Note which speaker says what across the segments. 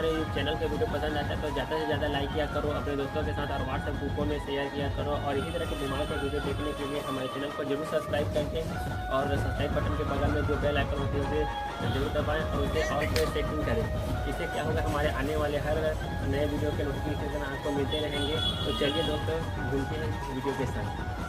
Speaker 1: हमारे चैनल के वीडियो पसंद आता है तो ज़्यादा से ज़्यादा लाइक किया करो अपने दोस्तों के साथ और व्हाट्सएप ग्रुपों में शेयर किया करो। और इसी तरह के धुमाल के वीडियो देखने के लिए हमारे चैनल को जरूर सब्सक्राइब करके और सब्सक्राइब बटन के बगल में जो बेल आइकन होती है उसे जरूर दबाएँ और उसे ऑल पे सेटिंग करें। इससे क्या होगा, हमारे आने वाले हर नए वीडियो के नोटिफिकेशन आपको मिलते रहेंगे। तो चलिए दोस्तों घूमते हैं वीडियो के साथ।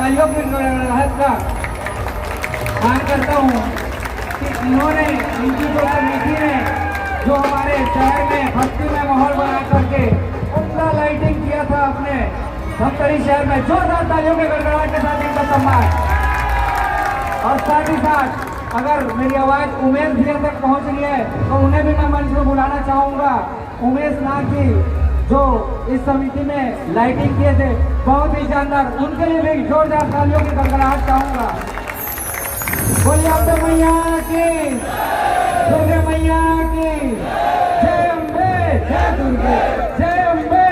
Speaker 2: तालियों की गड़गड़ाहट का मान करता हूँ कि इन्होंने, इनकी जो कमेटी ने जो हमारे शहर में भक्ति में माहौल बना करके उतना लाइटिंग किया था अपने धमतरी शहर में, जोरदार तालियों के गड़गड़ाहट के साथ इनका सम्मान। और साथ ही साथ अगर मेरी आवाज उमेश भैया तक पहुंच रही है तो उन्हें भी मैं मंच में बुलाना चाहूंगा। उमेश नाथ जी जो इस समिति में लाइटिंग किए थे, बहुत ही शानदार, उनके लिए भी जोरदार तालियों की गड़गड़ाहट चाहूंगा। बोलिए अम्बे मैया की, दुर्गे मैया की जय, अम्बे जय दुर्गे जय अम्बे।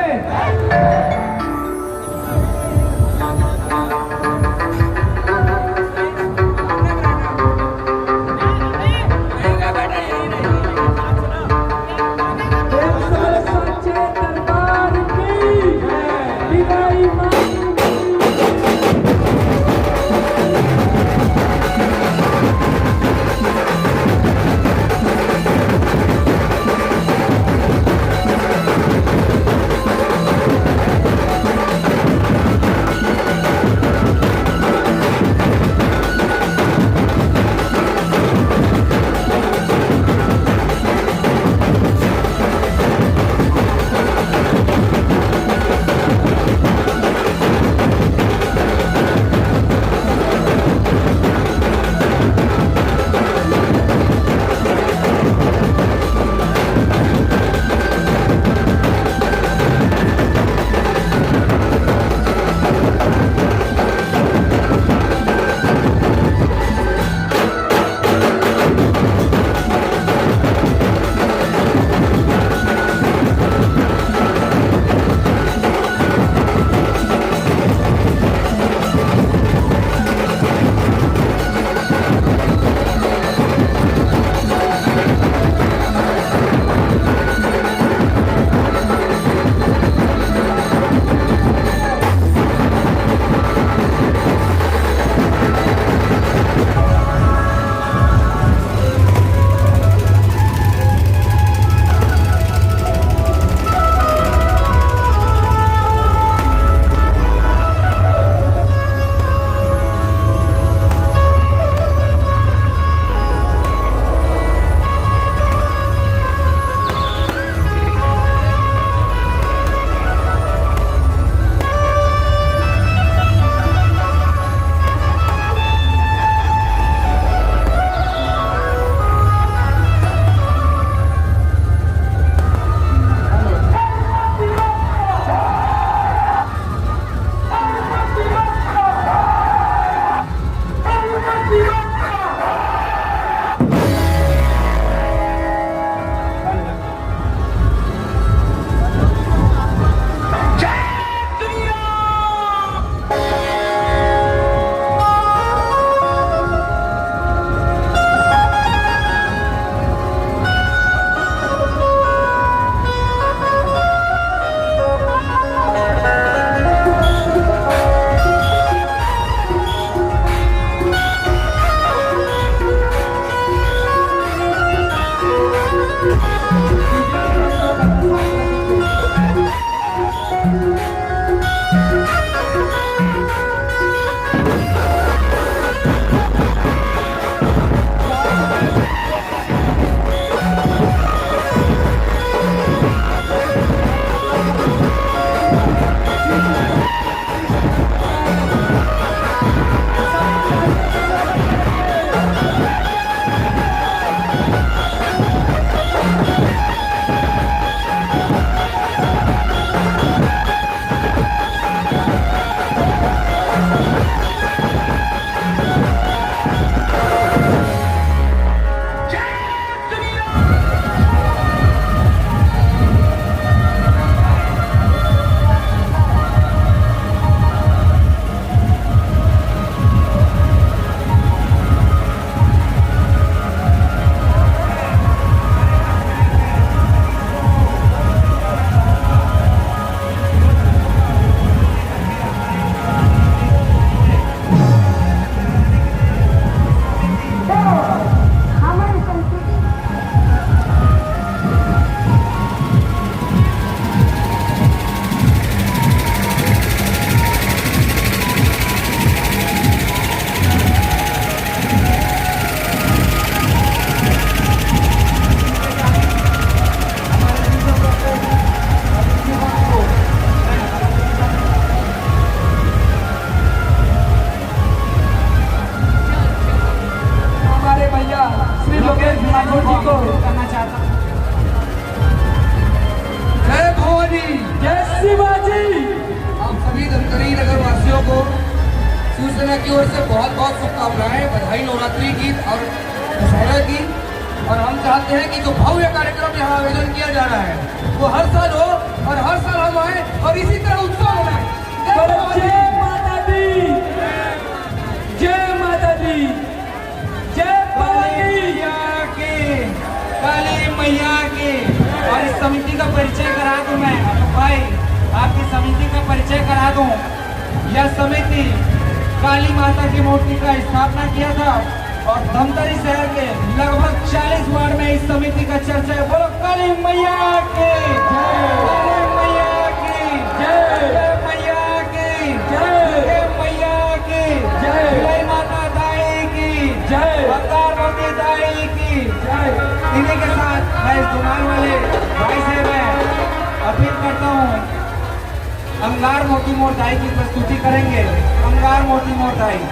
Speaker 2: बाबू जी को करना चाहता हूँ। जय भवानी, जय शिवाजी। आप सभी धमतरी नगर वासियों को शिवसेना की ओर से बहुत बहुत शुभकामनाएं, बधाई नवरात्रि की और दशहरा की। और हम चाहते हैं कि जो भव्य कार्यक्रम यहाँ आयोजन किया जा रहा है वो हर साल हो और हर साल हम आए और इसी तरह उत्सव मनाएं। जय माता दी, जय माता दी, जय मैया के, काली मैया के। और इस समिति का परिचय करा दूं मैं भाई, आपकी समिति का परिचय करा दूं। यह समिति काली माता की मूर्ति का स्थापना किया था और धमतरी शहर के लगभग 40 वार्ड में इस समिति का चर्चा है। बोलो काली मैया के, काली मैया की जय, मैया की जय, मैया की जय, माता दाई की जय, पार्वती दाई की जय। इन्हीं के साथ मैं इस धुमाल वाले भाई से मैं अपील करता हूँ, अंगार मोती मोर दाई की प्रस्तुति करेंगे। अंगार मोती मोर दाई।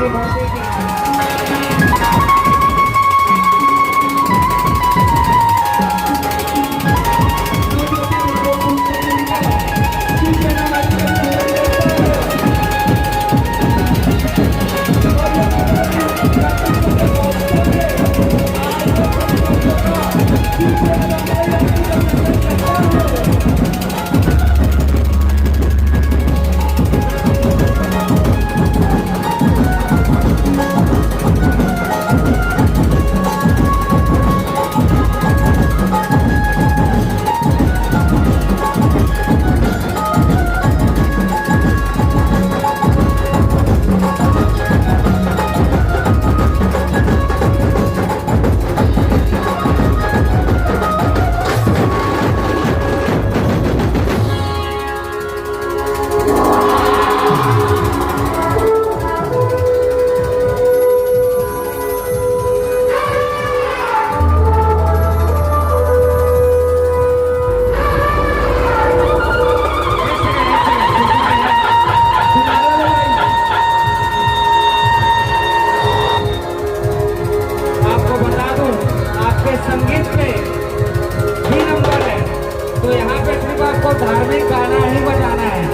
Speaker 2: की मूर्ति की। धार्मिक गाना ही बजाना है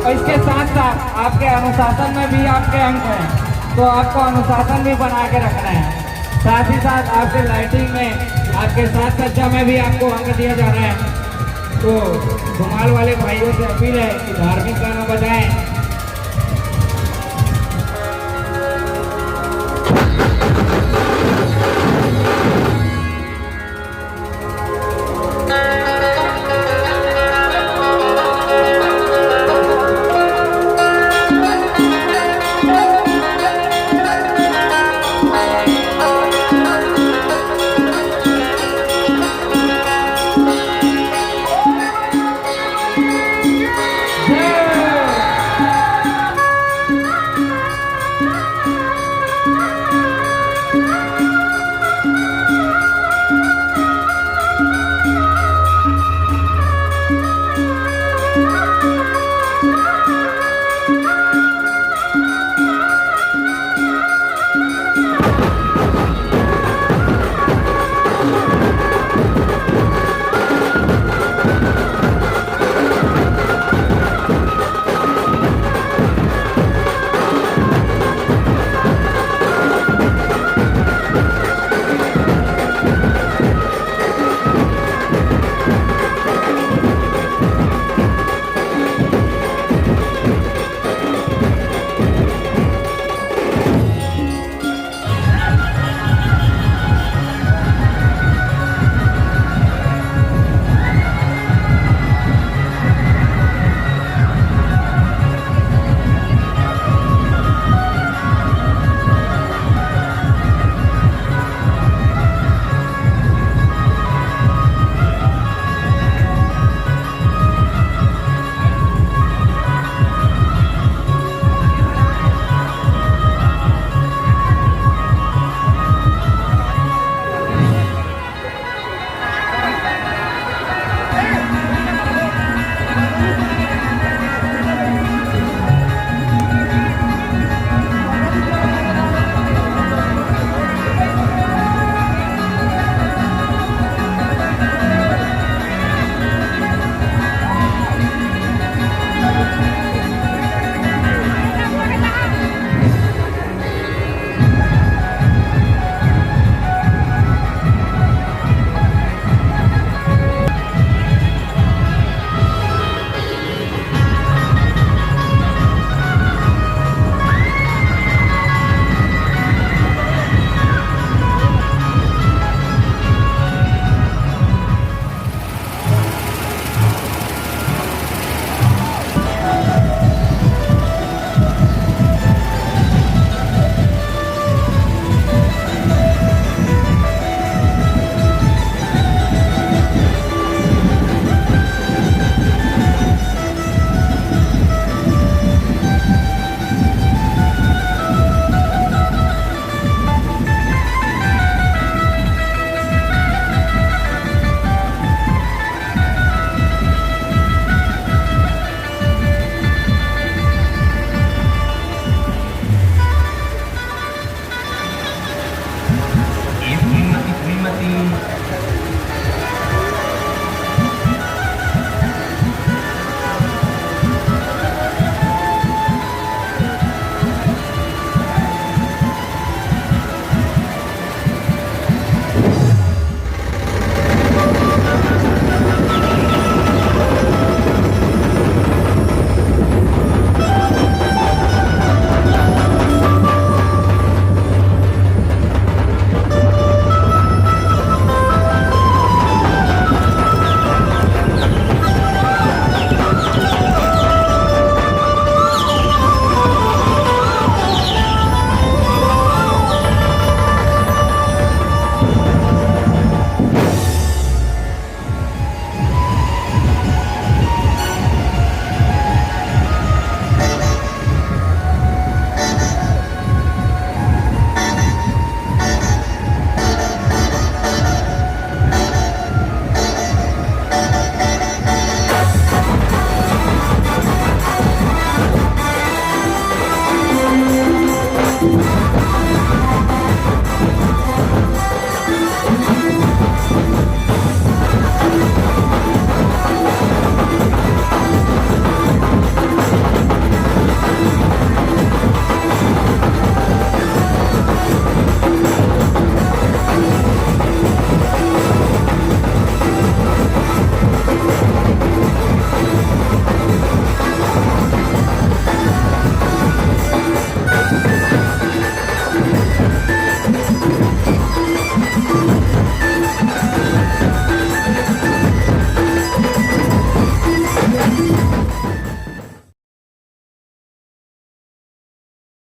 Speaker 2: और इसके साथ साथ आपके अनुशासन में भी आपके अंक हैं, तो आपको अनुशासन भी बना के रखना है। साथ ही साथ आपके लाइटिंग में, आपके साथ सज्जा में भी आपको अंक दिया जा रहा है। तो धुमाल वाले भाइयों से अपील है कि धार्मिक गाना बजाएं